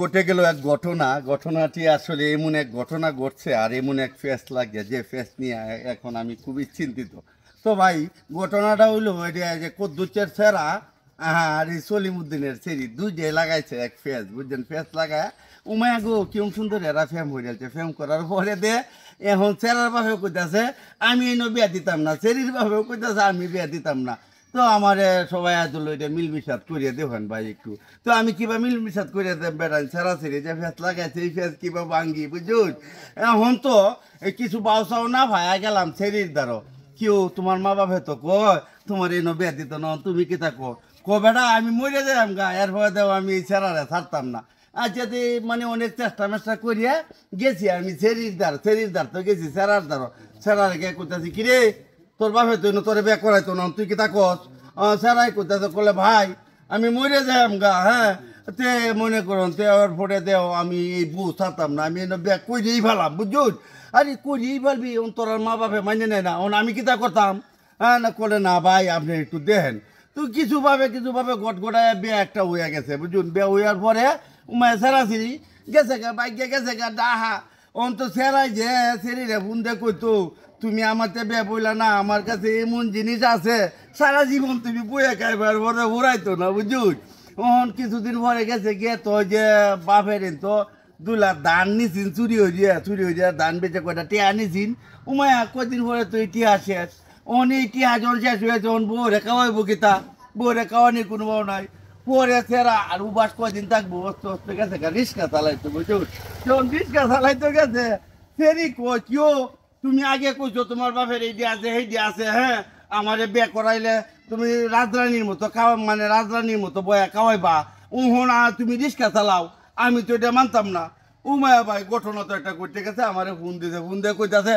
ঘটে গেল এক ঘটনা। ঘটনাটি আসলে এমন এক ঘটনা ঘটছে আর এমন এক ফেস লাগে যে ফেস নিয়ে এখন আমি খুবই চিন্তিত। তো ভাই ঘটনাটা হইলো এটা যে কদ্দুচের সেরা আর এই সলিমুদ্দিনের সেরি দুইটাই লাগাইছে এক ফেস, বুঝছেন? ফেস লাগায় উমায়া গো কিরম সুন্দর এরা ফেম হয়ে যাচ্ছে। ফেম করার পরে দে এখন সেরার বাপেও কইতাছে আমি এনে বিয়া দিতাম না, সেরির বাপেও কইতাছে আমি বিয়া দিতাম না। তো আমার সবাই আসল এটা মিলমিশাত করিয়ে দেবেন ভাই একটু। তো আমি কিবা মিলমিশাত করিয়ে দেব বেড়াই সেরাসেরি যে ফেস লাগাইছে এই ফেস কিবা ভাঙ্গি, বুঝুন? এখন তো কিছু বাউসাও না ভাই গেলাম সেরির দ্বারো কেউ তোমার মা বাপে তো কয় তোমার এই বিয়া দিত না, তুমি কি থাকো বেটা আমি মরে যাইম গা, এর ভয় দেও আমি এই সেরারে ছাড়তাম না। আর যদি মানে অনেক চেষ্টা মেষ্টা করিয়া গেছি আমি সেরির দ্বার তো গেছি সেরার দ্বারো। সেরার গে করতেছি কিরে তোর বাপে তুই তোর বিয়ে করাইতো না, তুই কি থাকস? সেরাই করতেছে বলে ভাই আমি মরে যাইম গা, হ্যাঁ তে মনে করুন তে ওর ফোটে দেও আমি এই বউ ছাড়তাম না, আমি বিয়ে করিয়েই ফেলাম, বুঝুন? আরে করিয়েই ফেলবি তোর মা বাপে মানে নেয় না, আমি কি তা করতাম? হ্যাঁ না করে না ভাই আপনি একটু দেখেন। তো কিছু ভাবে গটগটায় বিয়ে একটা হইয়া গেছে, বুঝুন? বিয়ে হইয়ার পরে উমায় সেরাসিরি গেছে গা বাইকে গেছে গা ডাহা তো সেরাই যে সেরি রে বুন্দে কইতো তুমি আমাতে বিয়ে বইলা না, আমার কাছে এমন জিনিস আছে সারা জীবন তুমি বইয়া খাইবার পরে উড়াইতো না, বুঝুন? কিছুদিন পরে গেছে গিয়ে তো যে বাপের তো 2 লাখ ধান নিছিন চুরি হয়ে যায় ধান বেচে কয়টা টিয়া নিছিন। উমায়া কদিন পরে তো ইতিহাস শেষ। এই টিয়া যখন শেষ হয়েছে বউরে খাওয়াইবো কিতা? বউরে খাওয়ানির কোনো বউ নাই। পরে সেরা আর উবাস কয়দিন থাকবো অস্ত অস্ত গেছে রিক্সা চালাইতো, বুঝুন? যখন রিক্সা চালাইতো গেছে ফেরি কেউ তুমি আগে কইছো তোমার বাপের এই দিয়ে আছে সেই দিয়ে আছে, হ্যাঁ আমারে বিয়ে করাইলে তুমি রাজরানীর মতো খাওয়া মানে রাজরানীর মতো বয়া খাওয়াইবা, না তুমি রিক্সা চালাও। আমি তো এটা মানতাম না। উমায়া ভাই ঘটনা তো একটা করতে গেছে আমারে ফোন দিয়ে কইতাছে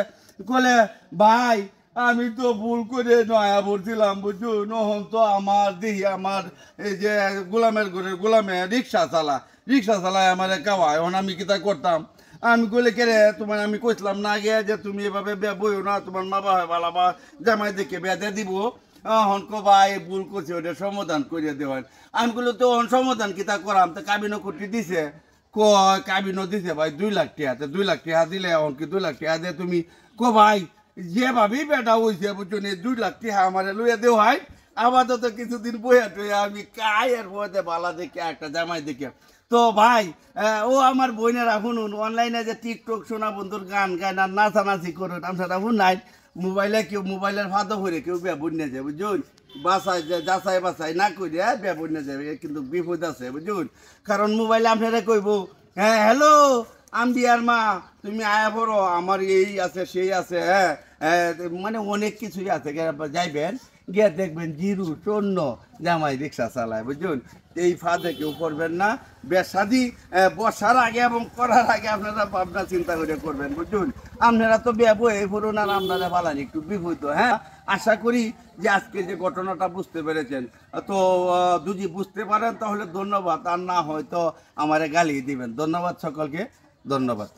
কলে ভাই আমি তো ভুল করে নয়া বলছিলাম, বুঝছো? নহন তো আমার দেখি আমার এই যে গোলামের ঘরের গোলামে রিক্সা চালায় আমারে খাওয়ায়, এখন আমি কিতা করতাম? আমি কইলে কে রে তোমার আমি কইছিলাম না আগে যে তুমি এভাবে বিয়া বইও না, তোমার মা বাবা ভালো বা জামাই দেখে বিয়া দিয়ে দিব। হন কো ভাই ভুল করছে ওটা সমাধান করিয়া দেওয়ার। আমি কইলে তো সমাধান কিতা করাম? তো কাবিনও করতে দিছে, কয় কাবিনও দিছে ভাই 2 লাখ টাকা। তো 2 লাখ টাকা দিলে এখন কি 2 লাখ টাকা দিয়ে তুমি কো ভাই যেভাবেই বেটা হয়েছে বুঝছেন 2 লাখ টাকা আমার লইয়া দেও হয়। আপাতত কিছুদিন বইয়া টইয়া আমি কায়ের মধ্যে বালা দেখে একটা জামাই দেখে। তো ভাই ও আমার বোনেরা শুনুন অনলাইনে যে টিকটক সোনা বন্ধুর গান গায় না নাচানাচি করুন আমরা শুনাই মোবাইলে কেউ মোবাইলের ফাঁদো করে কেউ বিয়া বন্যা যায়, বুঝুন? যাচাই বাছাই না করিয়া বিয়া বন্যা যাবে কিন্তু বিপদ আছে, বুঝুন? কারণ মোবাইলে আপনারা কইব হ্যাঁ হ্যালো আম্বিয়ার মা তুমি আয়া পড়ো আমার এই আছে সেই আছে, হ্যাঁ মানে অনেক কিছুই আছে। যাইবেন গিয়ে দেখবেন জিরু চন্ন জামাই রিক্সা চালায়, বুঝুন? এই ফাঁদে কেউ করবেন না। বেশাদি বসার আগে এবং করার আগে আপনারা ভাবনা চিন্তা করে করবেন, বুঝুন? আপনারা তো বিয়া বয়ে পড়ুন আর আপনারা বালানি একটু বিপদ। হ্যাঁ আশা করি যে আজকে যে ঘটনাটা বুঝতে পেরেছেন। তো যদি বুঝতে পারেন তাহলে ধন্যবাদ, আর না হয়তো আমারে গালি দিবেন। ধন্যবাদ সকলকে, ধন্যবাদ।